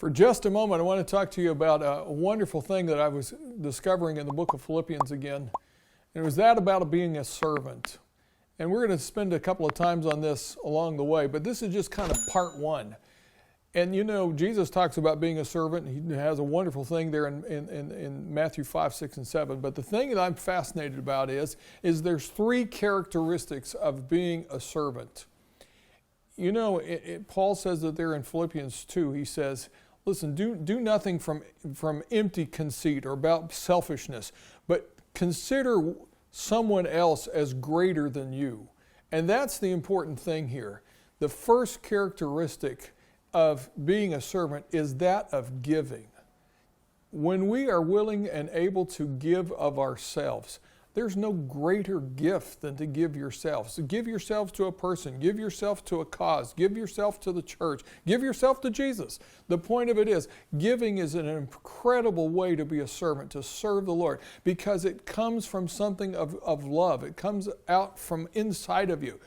For just a moment, I want to talk to you about a wonderful thing that I was discovering in the book of Philippians again. And it was that about being a servant. And we're going to spend a couple of times on this along the way, but this is just kind of part one. And you know, Jesus talks about being a servant. He has a wonderful thing there in Matthew 5, 6, and 7. But the thing that I'm fascinated about is there's three characteristics of being a servant. You know, Paul says that there in Philippians 2, he says, listen, do nothing from empty conceit or about selfishness, but consider someone else as greater than you. And that's the important thing here. The first characteristic of being a servant is that of giving. When we are willing and able to give of ourselves, there's no greater gift than to give yourself. So give yourselves to a person, give yourself to a cause, give yourself to the church, give yourself to Jesus. The point of it is, giving is an incredible way to be a servant, to serve the Lord, because it comes from something of love. It comes out from inside of you.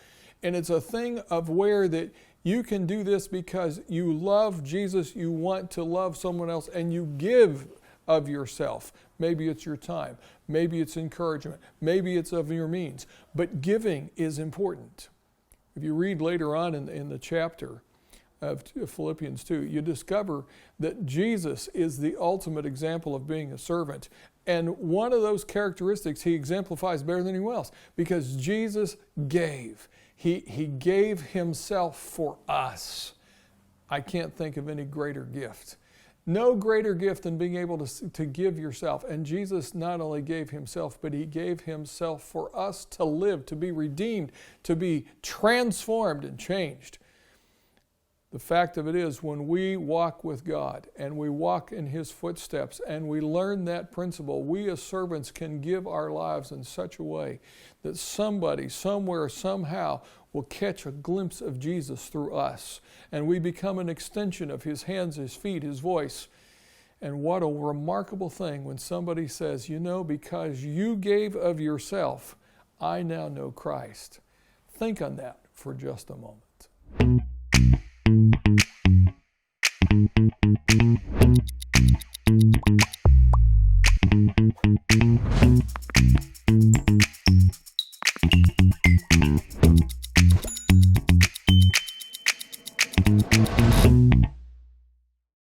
And it's a thing of where that you can do this because you love Jesus, you want to love someone else, and you give of yourself. Maybe it's your time. Maybe it's encouragement. Maybe it's of your means. But giving is important. If you read later on in the chapter of Philippians 2, you discover that Jesus is the ultimate example of being a servant. And one of those characteristics he exemplifies better than anyone else, because Jesus gave. He gave himself for us. I can't think of any greater gift. No greater gift than being able to give yourself. And Jesus not only gave himself, but he gave himself for us to live, to be redeemed, to be transformed and changed. The fact of it is, when we walk with God and we walk in his footsteps and we learn that principle, we as servants can give our lives in such a way that somebody, somewhere, somehow will catch a glimpse of Jesus through us. And we become an extension of his hands, his feet, his voice. And what a remarkable thing when somebody says, you know, because you gave of yourself, I now know Christ. Think on that for just a moment.